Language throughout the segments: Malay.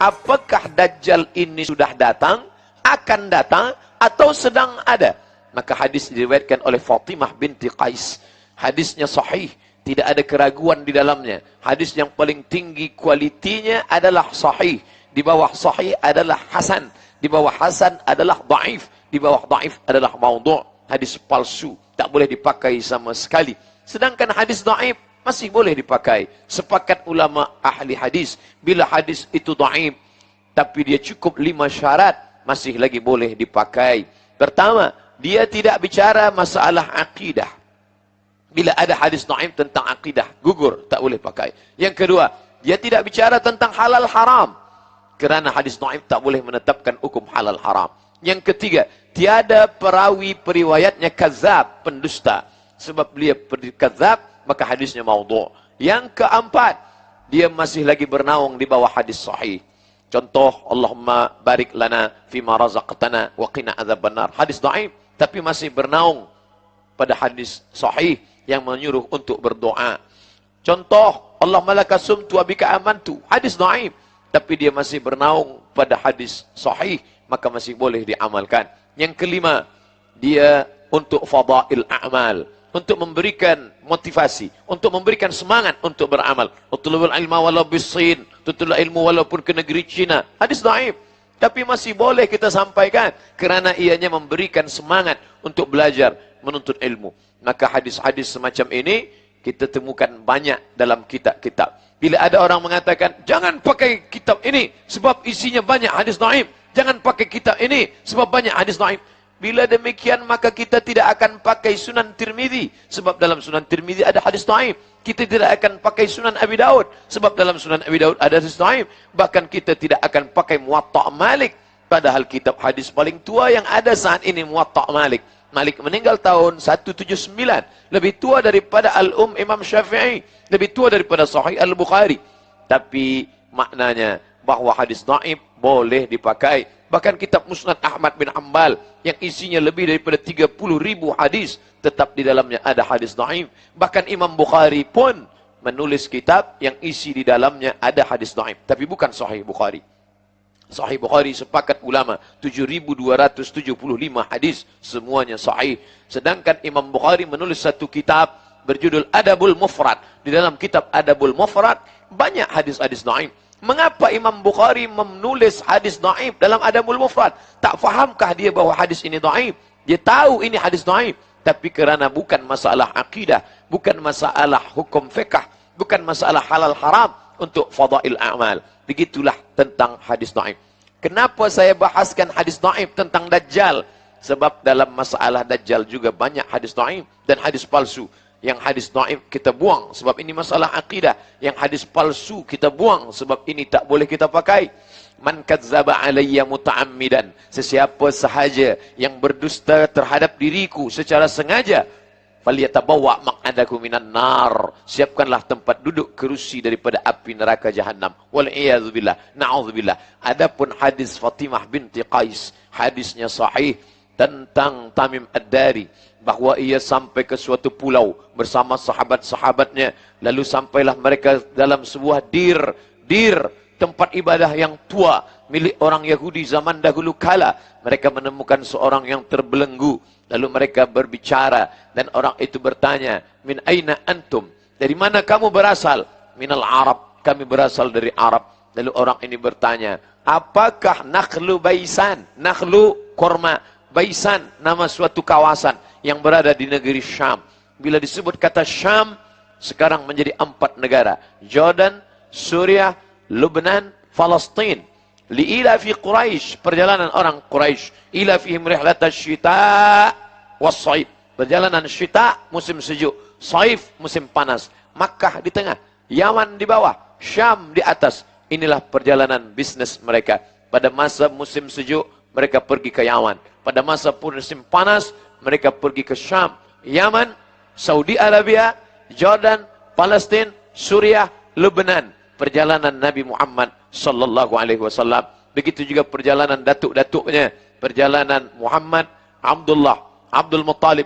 apakah Dajjal ini sudah datang, akan datang, atau sedang ada? Maka hadis diriwayatkan oleh Fatimah binti Qais. Hadisnya sahih, tidak ada keraguan di dalamnya. Hadis yang paling tinggi kualitinya adalah sahih. Di bawah sahih adalah hasan. Di bawah hasan adalah dhaif. Di bawah dhaif adalah maudhu'. Hadis palsu, tak boleh dipakai sama sekali. Sedangkan hadis dhaif masih boleh dipakai. Sepakat ulama ahli hadis, bila hadis itu dhaif tapi dia cukup 5 syarat, masih lagi boleh dipakai. Pertama, dia tidak bicara masalah akidah. Bila ada hadis dhaif tentang akidah, gugur, tak boleh pakai. Yang kedua, dia tidak bicara tentang halal haram. Kerana hadis dhaif tak boleh menetapkan hukum halal haram. Yang ketiga, tiada perawi periwayatnya kazab, pendusta. Sebab dia kazab, maka hadisnya maudhu'. Yang keempat, dia masih lagi bernaung di bawah hadis sahih. Contoh, Allahumma barik lana fima razaqtana wa qina adzabannar. Hadis dhaif, tapi masih bernaung pada hadis sahih yang menyuruh untuk berdoa. Contoh, Allahumma laka sumtu wa bika amantu. Hadis dhaif, tapi dia masih bernaung pada hadis sahih, maka masih boleh diamalkan. Yang kelima, dia untuk fadail a'mal, untuk memberikan motivasi, untuk memberikan semangat untuk beramal. Utlubul ilma walau bisin, tutul ilmu walaupun ke negeri Cina. Hadis dhaif, tapi masih boleh kita sampaikan kerana ianya memberikan semangat untuk belajar, menuntut ilmu. Maka hadis-hadis semacam ini kita temukan banyak dalam kitab-kitab. Bila ada orang mengatakan, jangan pakai kitab ini sebab isinya banyak hadis dhaif. Jangan pakai kitab ini sebab banyak hadis dhaif. Bila demikian, maka kita tidak akan pakai Sunan Tirmizi sebab dalam Sunan Tirmizi ada hadis dhaif. Kita tidak akan pakai Sunan Abi Daud sebab dalam Sunan Abi Daud ada hadis dhaif. Bahkan kita tidak akan pakai Muwatta' Malik, padahal kitab hadis paling tua yang ada saat ini Muwatta' Malik. Malik meninggal tahun 179, lebih tua daripada Imam Syafi'i, lebih tua daripada Sahih Al-Bukhari. Tapi maknanya bahwa hadis dhaif boleh dipakai. Bahkan kitab Musnad Ahmad bin Hanbal yang isinya lebih daripada 30.000 hadis, tetap di dalamnya ada hadis dhaif. Bahkan Imam Bukhari pun menulis kitab yang isi di dalamnya ada hadis dhaif, tapi bukan Sahih Bukhari. Sahih Bukhari sepakat ulama 7.275 hadis, semuanya sahih. Sedangkan Imam Bukhari menulis satu kitab berjudul Adabul Mufrad. Di dalam kitab Adabul Mufrad banyak hadis-hadis dhaif. Mengapa Imam Bukhari menulis hadis dhaif dalam Adabul Mufrad? Tak fahamkah dia bahawa hadis ini dhaif? Dia tahu ini hadis dhaif, tapi kerana bukan masalah akidah, bukan masalah hukum fiqh, bukan masalah halal haram untuk fadail a'mal. Begitulah tentang hadis dhaif. Kenapa saya bahaskan hadis dhaif tentang Dajjal? Sebab dalam masalah Dajjal juga banyak hadis dhaif dan hadis palsu. Yang hadis dhaif kita buang sebab ini masalah akidah. Yang hadis palsu kita buang sebab ini tak boleh kita pakai. Man kadzdzaba alayya muta'ammidan, sesiapa sahaja yang berdusta terhadap diriku secara sengaja, falyatabawwa maq'adahu minan nar, siapkanlah tempat duduk kerusi daripada api neraka jahanam. Wal iyadzu billah, na'udzubillah. Adapun hadis Fatimah binti Qais, hadisnya sahih tentang Tamim Ad-Dari, bahawa ia sampai ke suatu pulau bersama sahabat-sahabatnya, lalu sampailah mereka dalam sebuah dir, tempat ibadah yang tua milik orang Yahudi zaman dahulu kala. Mereka menemukan seorang yang terbelenggu, lalu mereka berbicara dan orang itu bertanya, min aina antum, dari mana kamu berasal? Minal Arab, kami berasal dari Arab. Lalu orang ini bertanya, apakah Nakhlu Baisan? Nakhlu korma, Baisan nama suatu kawasan yang berada di negeri Syam. Bila disebut kata Syam, sekarang menjadi 4 negara. Jordan, Suriah, Lebanon, Palestin. Li'ila fi Quraisy, perjalanan orang Quraisy. Ila fihim rihlatash syita was-saif. Perjalanan syita, musim sejuk. Saif, musim panas. Makkah di tengah, Yaman di bawah, Syam di atas. Inilah perjalanan bisnis mereka. Pada masa musim sejuk, mereka pergi ke Yaman. Pada masa musim panas, mereka pergi ke Syam, Yaman, Saudi Arabia, Jordan, Palestin, Suriah, Lebanon. Perjalanan Nabi Muhammad sallallahu alaihi wasallam. Begitu juga perjalanan datuk-datuknya. Perjalanan Muhammad, Abdullah, Abdul Muttalib,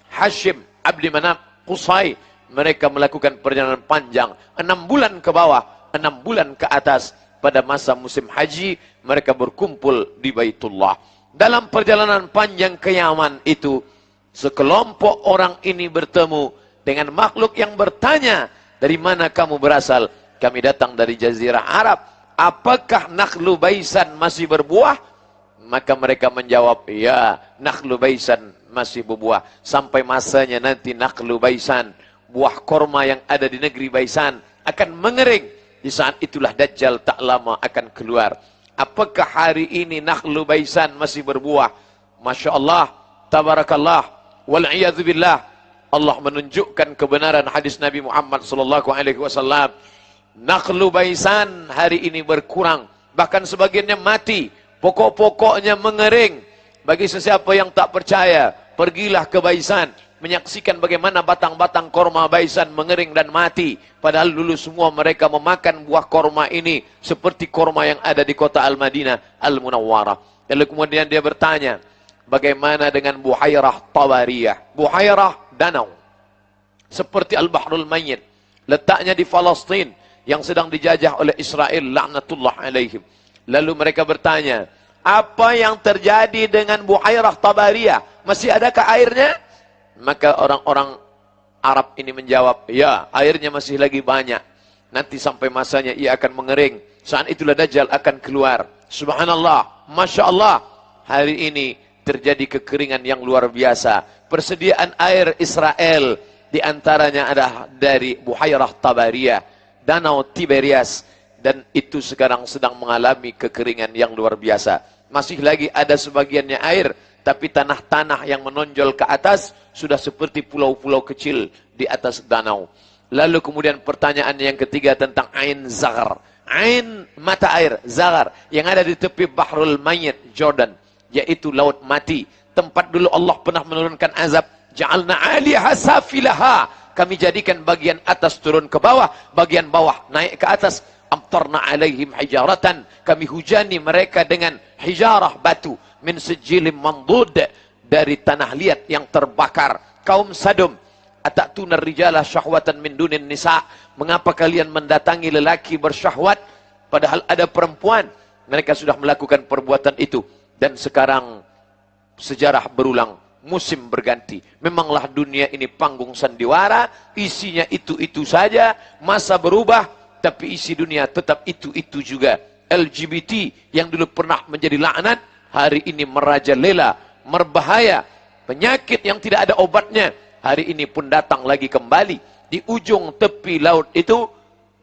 Hashim, Abdi Manaf, Qusay. Mereka melakukan perjalanan panjang. 6 bulan ke bawah, 6 bulan ke atas. pada masa musim haji, mereka berkumpul di Baitullah. Dalam perjalanan panjang ke Yaman itu, sekelompok orang ini bertemu dengan makhluk yang bertanya, dari mana kamu berasal? Kami datang dari Jazirah Arab. Apakah nakhlu baisan masih berbuah? Maka mereka menjawab, ya, nakhlu baisan masih berbuah. Sampai masanya nanti nakhlu baisan, buah korma yang ada di negeri Baisan akan mengering. Di saat itulah Dajjal tak lama akan keluar. Apakah hari ini nakhlu Baisan masih berbuah? Masya Allah, tabarakallah, wal'iyadzubillah. Allah menunjukkan kebenaran hadis Nabi Muhammad SAW. Nakhlu Baisan hari ini berkurang, bahkan sebagiannya mati, pokok-pokoknya mengering. Bagi sesiapa yang tak percaya, pergilah ke Baisan, menyaksikan bagaimana batang-batang korma Baisan mengering dan mati. Padahal dulu semua mereka memakan buah korma ini seperti korma yang ada di kota Al-Madinah Al-Munawwarah. Lalu kemudian dia bertanya, bagaimana dengan Buhairah Tabariyah? Buhairah danau seperti Al-Bahrul Mayyit, letaknya di Palestin yang sedang dijajah oleh Israel laknatullah alaihim. Lalu mereka bertanya, apa yang terjadi dengan Buhairah Tabariyah? Masih adakah airnya? Maka orang-orang Arab ini menjawab, ya, airnya masih lagi banyak. Nanti sampai masanya ia akan mengering. Saat itulah Dajjal akan keluar. Subhanallah, Masya Allah, hari ini terjadi kekeringan yang luar biasa. Persediaan air Israel diantaranya adalah dari Buhairah Tabariyah, Danau Tiberias. Dan itu sekarang sedang mengalami kekeringan yang luar biasa. Masih lagi ada sebagiannya air, tapi tanah-tanah yang menonjol ke atas sudah seperti pulau-pulau kecil di atas danau. Lalu kemudian pertanyaan yang ketiga tentang Ain Zaghar. Ain, mata air, Zaghar, yang ada di tepi Bahrul Mayyit, Jordan, yaitu laut mati. Tempat dulu Allah pernah menurunkan azab. Ja'alna 'aliyaha safilaha. Kami jadikan bagian atas turun ke bawah, bagian bawah naik ke atas. Amtarna 'alaihim hijaratan. Kami hujani mereka dengan hijarah, batu, min sijilim mandud, dari tanah liat yang terbakar. Kaum Sadum, atatuna rijala syahwatan min dunin nisa. Mengapa kalian mendatangi lelaki bersyahwat padahal ada perempuan? Mereka sudah melakukan perbuatan itu. Dan sekarang sejarah berulang, musim berganti. Memanglah dunia ini panggung sandiwara, isinya itu-itu saja. Masa berubah, tapi isi dunia tetap itu-itu juga. LGBT yang dulu pernah menjadi laknat, hari ini merajalela, berbahaya. Penyakit yang tidak ada obatnya, hari ini pun datang lagi kembali. Di ujung tepi laut itu,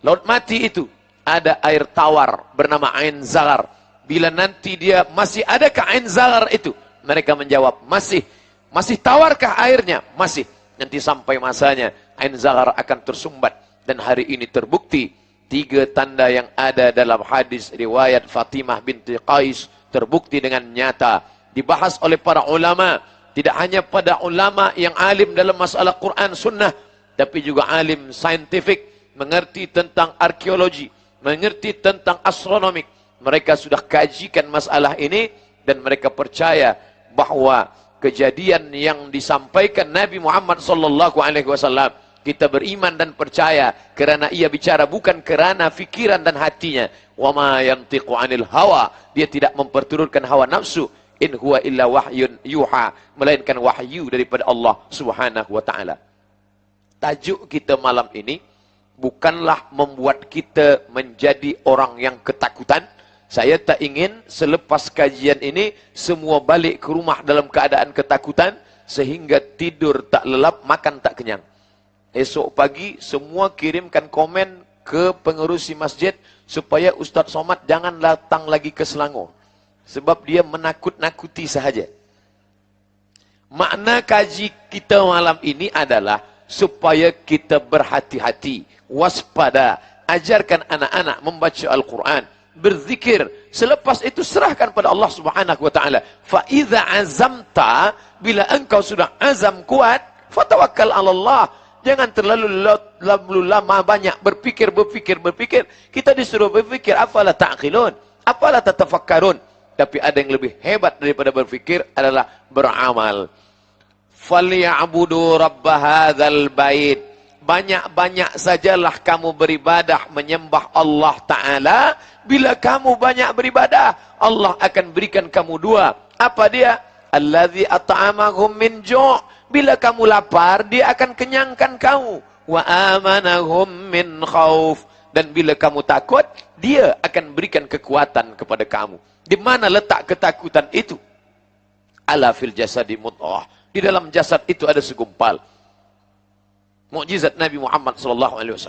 laut mati itu, ada air tawar bernama Ain Zaghar. Bila nanti dia, masih adakah Ain Zaghar itu? Mereka menjawab, masih. Masih tawarkah airnya? Masih. Nanti sampai masanya, Ain Zaghar akan tersumbat. Dan hari ini terbukti, 3 tanda yang ada dalam hadis riwayat Fatimah binti Qais terbukti dengan nyata. Dibahas oleh para ulama. Tidak hanya pada ulama yang alim dalam masalah Quran Sunnah, tapi juga alim saintifik, mengerti tentang arkeologi, mengerti tentang astronomik. Mereka sudah kajikan masalah ini, dan mereka percaya bahwa kejadian yang disampaikan Nabi Muhammad SAW, kita beriman dan percaya kerana ia bicara bukan kerana fikiran dan hatinya. Wa ma yantiqu 'anil hawa, dia tidak memperturutkan hawa nafsu. In huwa illa wahyun yuha, melainkan wahyu daripada Allah Subhanahu wa taala. Tajuk kita malam ini bukanlah membuat kita menjadi orang yang ketakutan. Saya tak ingin selepas kajian ini semua balik ke rumah dalam keadaan ketakutan sehingga tidur tak lelap, makan tak kenyang. Esok pagi semua kirimkan komen ke pengerusi masjid supaya Ustaz Somad jangan datang lagi ke Selangor. Sebab dia menakut-nakuti sahaja. Makna kaji kita malam ini adalah supaya kita berhati-hati, waspada, ajarkan anak-anak membaca Al-Quran, berzikir. Selepas itu serahkan pada Allah Subhanahu wa taala. Fa idza azamta, bila engkau sudah azam kuat, fatawakkal 'ala Allah. Jangan terlalu lama banyak berpikir. Kita disuruh berpikir, afala ta'qilun, afala tatafakkarun. Tapi ada yang lebih hebat daripada berpikir adalah beramal. Falyabudu rabb hadzal bait. Banyak-banyak sajalah kamu beribadah menyembah Allah Ta'ala Bila kamu banyak beribadah, Allah akan berikan kamu dua. Apa dia? Allazi at'amahum min ju'. Bila kamu lapar, dia akan kenyangkan kamu. Wa amanahum min khauf. Dan bila kamu takut, dia akan berikan kekuatan kepada kamu. Di mana letak ketakutan itu? Ala fil jasadi mudghah. Di dalam jasad itu ada segumpal. Mukjizat Nabi Muhammad SAW.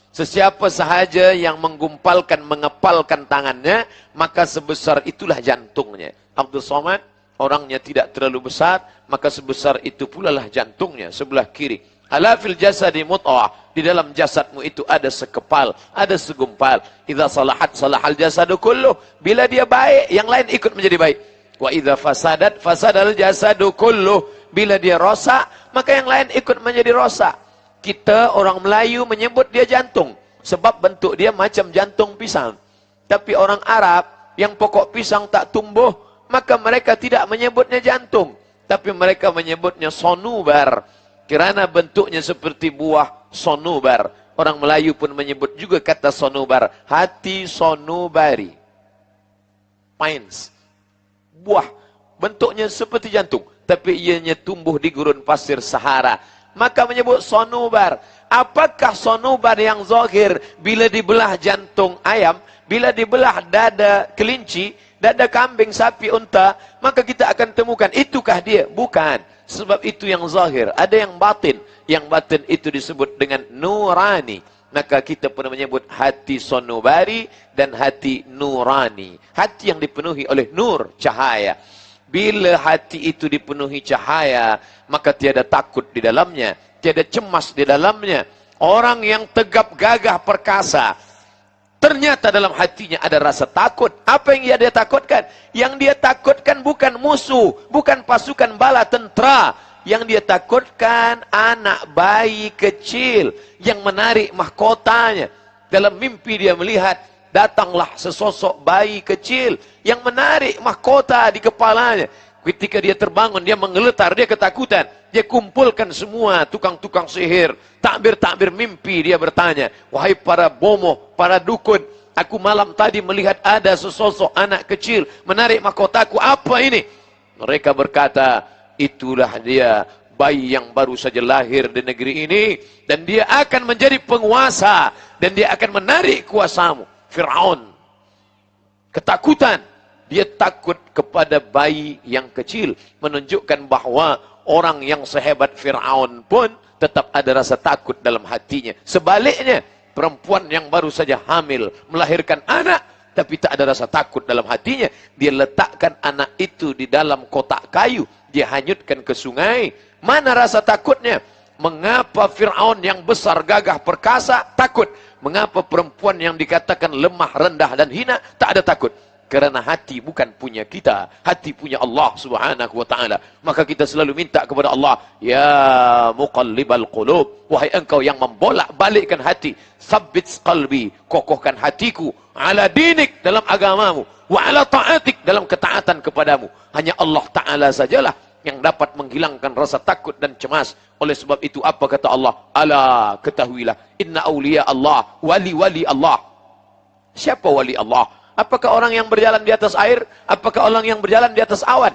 Sesiapa sahaja yang menggumpalkan, mengepalkan tangannya, maka sebesar itulah jantungnya. Abdul Somad, orangnya tidak terlalu besar, maka sebesar itu pula lah jantungnya, sebelah kiri. Ala fil jasadi mudghah. Di dalam jasadmu itu ada sekepal, ada segumpal. Idza salahat salahal jasadu kulluh. Bila dia baik, yang lain ikut menjadi baik. Wa idza fasadat fasadal jasadu kulluh. Bila dia rosak, maka yang lain ikut menjadi rosak. Kita orang Melayu menyebut dia jantung, sebab bentuk dia macam jantung pisang. Tapi orang Arab yang pokok pisang tak tumbuh, maka mereka tidak menyebutnya jantung, tapi mereka menyebutnya sonubar, kerana bentuknya seperti buah sonubar. Orang Melayu pun menyebut juga kata sonubar, hati sonubari. Pines, buah bentuknya seperti jantung, tapi ianya tumbuh di gurun pasir Sahara, maka menyebut sonubar. Apakah sonubar yang zahir? Bila dibelah jantung ayam, bila dibelah dada kelinci, dada kambing, sapi, unta, maka kita akan temukan, itukah dia? Bukan. Sebab itu yang zahir. Ada yang batin. Yang batin itu disebut dengan nurani. Maka kita pun menyebut hati sonubari dan hati nurani. Hati yang dipenuhi oleh nur, cahaya. Bila hati itu dipenuhi cahaya, maka tiada takut di dalamnya, tiada cemas di dalamnya. Orang yang tegap gagah perkasa, ternyata dalam hatinya ada rasa takut. Apa yang dia takutkan? Yang dia takutkan bukan musuh, bukan pasukan bala tentera. Yang dia takutkan anak bayi kecil yang menarik mahkotanya. Dalam mimpi dia melihat, datanglah sesosok bayi kecil yang menarik mahkota di kepalanya. Ketika dia terbangun, dia menggeletar, dia ketakutan. Dia kumpulkan semua tukang-tukang sihir, takbir-takbir mimpi. Dia bertanya, wahai para bomoh, para dukun, aku malam tadi melihat ada sesosok anak kecil menarik mahkotaku. Apa ini? Mereka berkata, itulah dia, bayi yang baru saja lahir di negeri ini, dan dia akan menjadi penguasa, dan dia akan menarik kuasamu. Fir'aun ketakutan, dia takut kepada bayi yang kecil, menunjukkan bahawa orang yang sehebat Fir'aun pun tetap ada rasa takut dalam hatinya. Sebaliknya, perempuan yang baru saja hamil, melahirkan anak, tapi tak ada rasa takut dalam hatinya. Dia letakkan anak itu di dalam kotak kayu, dia hanyutkan ke sungai. Mana rasa takutnya? Mengapa Fir'aun yang besar, gagah, perkasa takut? Mengapa perempuan yang dikatakan lemah, rendah dan hina tak ada takut? Kerana hati bukan punya kita, hati punya Allah Subhanahu wa ta'ala. Maka kita selalu minta kepada Allah, ya muqallibal qulub, wahai engkau yang membolak-balikkan hati, sabbit qalbi, kokohkan hatiku, ala dinik, dalam agamamu, wa ala ta'atik, dalam ketaatan kepadamu. Hanya Allah Ta'ala sajalah yang dapat menghilangkan rasa takut dan cemas. Oleh sebab itu, apa kata Allah? Ala, ketahuilah, inna awliya Allah, wali-wali Allah. Siapa wali Allah? Apakah orang yang berjalan di atas air? Apakah orang yang berjalan di atas awan?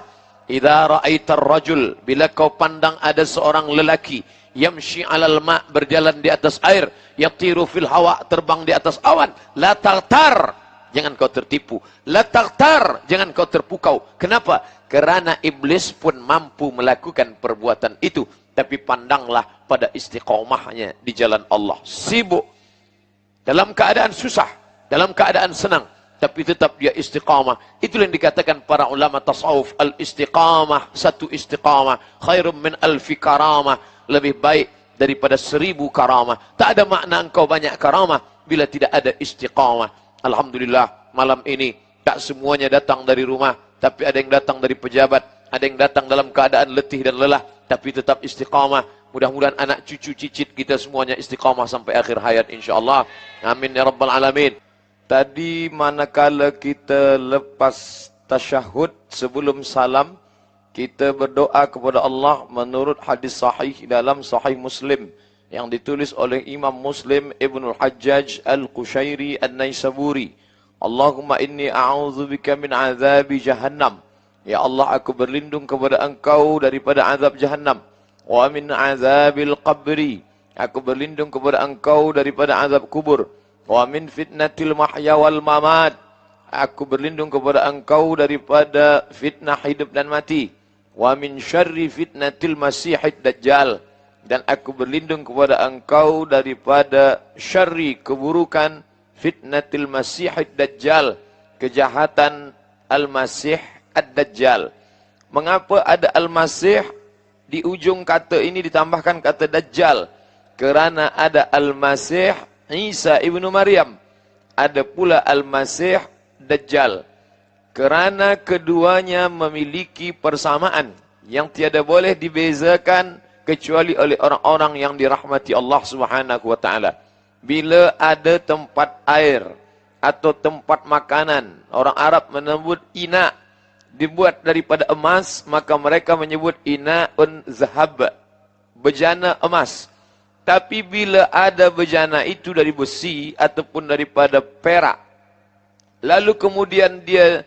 Idza ra'aitar rajul, bila kau pandang ada seorang lelaki, yamshi 'alal ma', berjalan di atas air, yatiru fil hawa, terbang di atas awan, la taghtar, jangan kau tertipu. La taghtar, jangan kau terpukau. Kenapa? Kerana iblis pun mampu melakukan perbuatan itu. Tapi pandanglah pada istiqamahnya di jalan Allah. Sibuk, dalam keadaan susah, dalam keadaan senang, tapi tetap dia istiqamah. Itulah yang dikatakan para ulama tasawuf, al-istiqamah, satu istiqamah, khairum min alfi karamah, lebih baik daripada 1000 karamah. Tak ada makna engkau banyak karamah bila tidak ada istiqamah. Alhamdulillah, malam ini tak semuanya datang dari rumah, tapi ada yang datang dari pejabat, ada yang datang dalam keadaan letih dan lelah, tapi tetap istiqamah. Mudah-mudahan anak cucu cicit kita semuanya istiqamah sampai akhir hayat insyaAllah. Amin ya rabbal alamin. Tadi manakala kita lepas tasyahud sebelum salam, kita berdoa kepada Allah menurut hadis sahih dalam Sahih Muslim yang ditulis oleh Imam Muslim Ibnul Hajjaj Al-Qushairi An-Naisaburi. Allahumma inni a'udzubika min azabi jahannam. Ya Allah, aku berlindung kepada Engkau daripada azab jahannam. Wa min azabil qabri. Aku berlindung kepada Engkau daripada azab kubur. Wa min fitnatil mahya wal mamat. Aku berlindung kepada Engkau daripada fitnah hidup dan mati. Wa min syarri fitnatil masihid dajjal. Dan aku berlindung kepada Engkau daripada syarri keburukan fitnatil masihid dajjal, kejahatan al-masih ad-dajjal. Mengapa ada al-masih di ujung kata ini ditambahkan kata dajjal? Kerana ada al-masih Isa ibnu Maryam, ada pula al-masih dajjal. Kerana keduanya memiliki persamaan yang tiada boleh dibezakan kecuali oleh orang-orang yang dirahmati Allah Subhanahu wa taala. Bila ada tempat air atau tempat makanan, orang Arab menyebut ina, dibuat daripada emas, maka mereka menyebut ina'un zahab, bejana emas. Tapi bila ada bejana itu dari besi ataupun daripada perak, lalu kemudian dia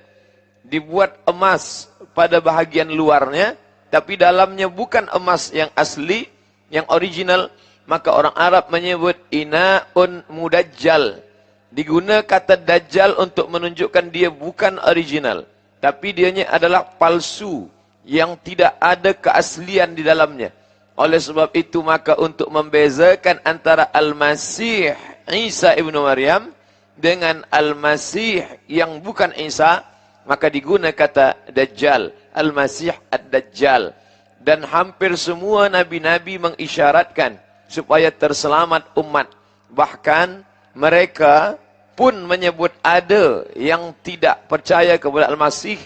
dibuat emas pada bahagian luarnya, tapi dalamnya bukan emas yang asli, yang original, maka orang Arab menyebut ina'un mudajjal. Diguna kata dajjal untuk menunjukkan dia bukan original, tapi dianya adalah palsu yang tidak ada keaslian di dalamnya. Oleh sebab itu, maka untuk membezakan antara Al-Masih Isa ibnu Maryam dengan Al-Masih yang bukan Isa, maka diguna kata Dajjal, Al-Masih Ad-Dajjal. Dan hampir semua nabi-nabi mengisyaratkan supaya terselamat umat. Bahkan mereka pun menyebut ada yang tidak percaya kepada Al-Masih,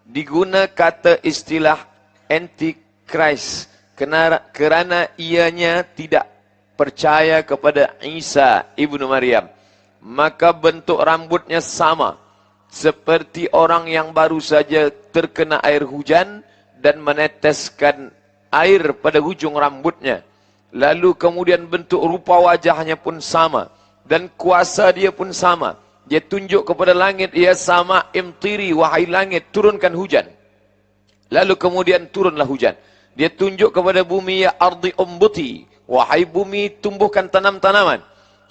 diguna kata istilah Antichrist. Kerana ianya tidak percaya kepada Isa ibnu Maryam. Maka bentuk rambutnya sama seperti orang yang baru saja terkena air hujan dan meneteskan air pada hujung rambutnya. Lalu kemudian bentuk rupa wajahnya pun sama. Dan kuasa dia pun sama. Dia tunjuk kepada langit, ya sama imtiri, wahai langit, turunkan hujan. Lalu kemudian turunlah hujan. Dia tunjuk kepada bumi, ya ardi umbuti, wahai bumi, tumbuhkan tanam-tanaman.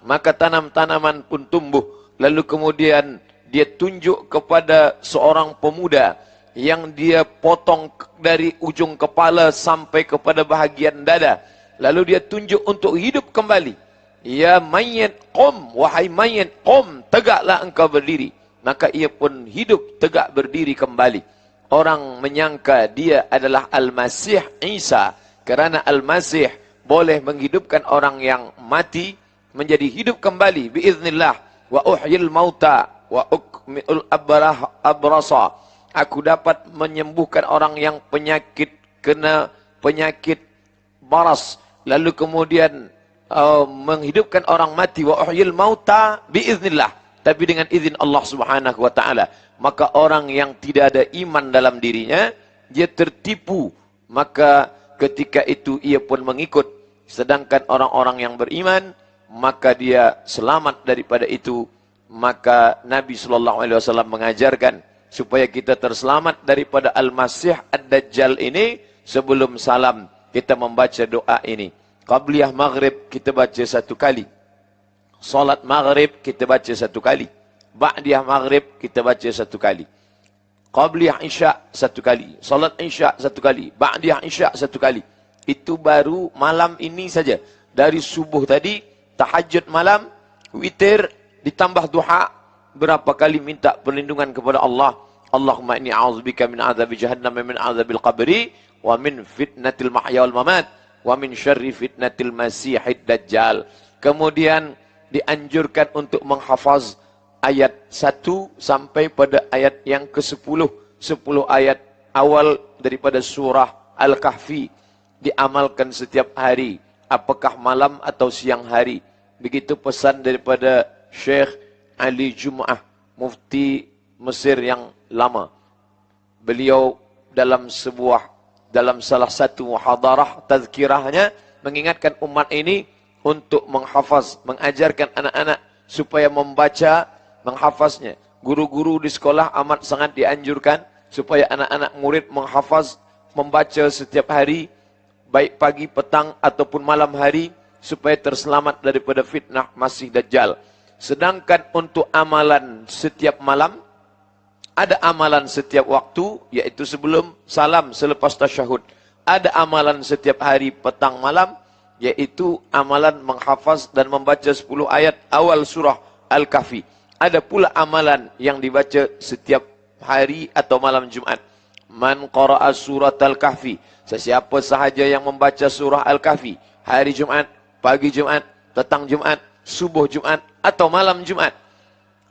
Maka tanam-tanaman pun tumbuh. Lalu kemudian dia tunjuk kepada seorang pemuda yang dia potong dari ujung kepala sampai kepada bahagian dada. Lalu dia tunjuk untuk hidup kembali. Ya mayyit qum, wahai mayyit qum, tegaklah engkau berdiri. Maka ia pun hidup tegak berdiri kembali. Orang menyangka dia adalah Al-Masih Isa. Kerana Al-Masih boleh menghidupkan orang yang mati menjadi hidup kembali. Biiznillah. Wa uhyil mauta wa ukmi'ul abrasa. Aku dapat menyembuhkan orang yang kena penyakit baras. Lalu kemudian menghidupkan orang mati. Wa uhyil mauta biiznillah. Tapi dengan izin Allah Subhanahu wa taala. Maka orang yang tidak ada iman dalam dirinya, dia tertipu. Maka ketika itu ia pun mengikut. Sedangkan orang-orang yang beriman, maka dia selamat daripada itu. Maka Nabi SAW mengajarkan supaya kita terselamat daripada Al-Masih Ad-Dajjal ini. Sebelum salam kita membaca doa ini. Qabliyah maghrib kita baca 1 kali. Salat maghrib kita baca 1 kali. Ba'diyah maghrib kita baca 1 kali. Qabliyah isya 1 kali. Salat isya 1 kali. Ba'diyah isya 1 kali. Itu baru malam ini saja. Dari subuh tadi, tahajud malam, witir, ditambah duha. Berapa kali minta perlindungan kepada Allah. Allahumma inni a'udzubika min azabi jahannam wa min azabil qabri wa min fitnatil mahya wal mamat wa min syarri fitnatil masihid dajjal. Kemudian dianjurkan untuk menghafaz ayat 1 sampai pada ayat yang ke-10. 10 ayat awal daripada surah Al-Kahfi. Diamalkan setiap hari. Apakah malam atau siang hari. Begitu pesan daripada Syekh Ali Jum'ah, mufti Mesir yang lama. Beliau dalam salah satu muhadarah tazkirahnya mengingatkan umat ini untuk menghafaz, mengajarkan anak-anak supaya membaca, menghafaznya. Guru-guru di sekolah amat sangat dianjurkan supaya anak-anak murid menghafaz, membaca setiap hari, baik pagi, petang ataupun malam hari, supaya terselamat daripada fitnah Masih Dajjal. Sedangkan untuk amalan setiap malam, ada amalan setiap waktu, yaitu sebelum salam, selepas tasyahud. Ada amalan setiap hari, petang, malam, yaitu amalan menghafaz dan membaca 10 ayat awal surah Al-Kahfi. Ada pula amalan yang dibaca setiap hari atau malam Jumat. Man qara'a surat Al-Kahfi, sesiapa sahaja yang membaca surah Al-Kahfi, hari Jumat, pagi Jumat, petang Jumat, subuh Jumat, atau malam Jumat,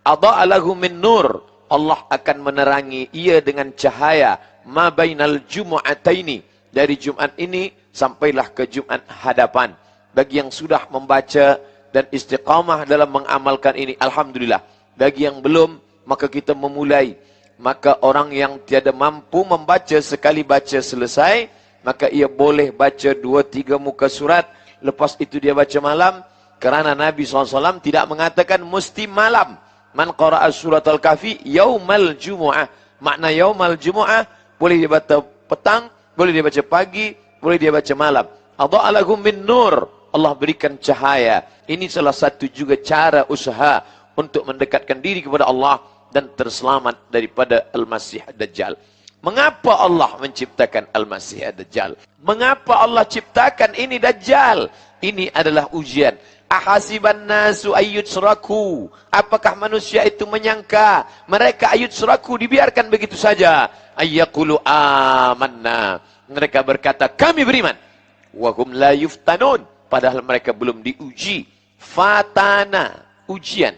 adha'a lahu min nur, Allah akan menerangi ia dengan cahaya ma bainal jumu'ataini, dari Jumat ini sampailah ke Jumat hadapan. Bagi yang sudah membaca dan istiqamah dalam mengamalkan ini, alhamdulillah. Bagi yang belum, maka kita memulai. Maka orang yang tiada mampu membaca, sekali baca selesai, maka ia boleh baca 2-3 muka surat, lepas itu dia baca malam, kerana Nabi SAW tidak mengatakan mesti malam. Man qara'a surat Al-Kahfi yaumal jumu'ah. Makna yaumal jumu'ah, boleh dia baca petang, boleh dia baca pagi, boleh dia baca malam. Adha'a lahum min nur, Allah berikan cahaya. Ini salah satu juga cara usaha untuk mendekatkan diri kepada Allah dan terselamat daripada Al-Masih Dajjal. Mengapa Allah menciptakan Al-Masih Dajjal? Mengapa Allah ciptakan ini Dajjal? Ini adalah ujian. Ahasiban nasu ayyutsraku. Apakah manusia itu menyangka mereka ayyutsraku dibiarkan begitu saja? Ayyaqulu amanna. Mereka berkata kami beriman. Wa hum la yuftanun. Padahal mereka belum diuji. Fatana, ujian.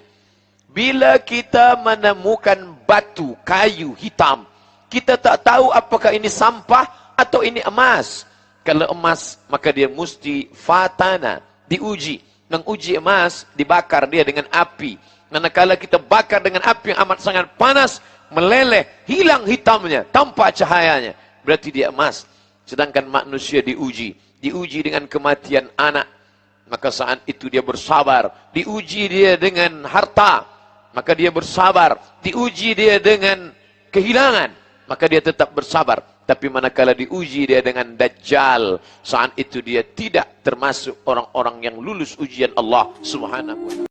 Bila kita menemukan batu, kayu hitam, kita tak tahu apakah ini sampah atau ini emas. Kalau emas, maka dia mesti fatana, diuji. Menguji emas, dibakar dia dengan api. Manakala kita bakar dengan api yang amat sangat panas, meleleh, hilang hitamnya, tanpa cahayanya. Berarti dia emas. Sedangkan manusia diuji. Diuji dengan kematian anak. Maka saat itu dia bersabar. Diuji dia dengan harta. Maka dia bersabar. Diuji dia dengan kehilangan. Maka dia tetap bersabar. Tapi manakala diuji dia dengan Dajjal, saat itu dia tidak termasuk orang-orang yang lulus ujian Allah Subhanahu wa ta'ala.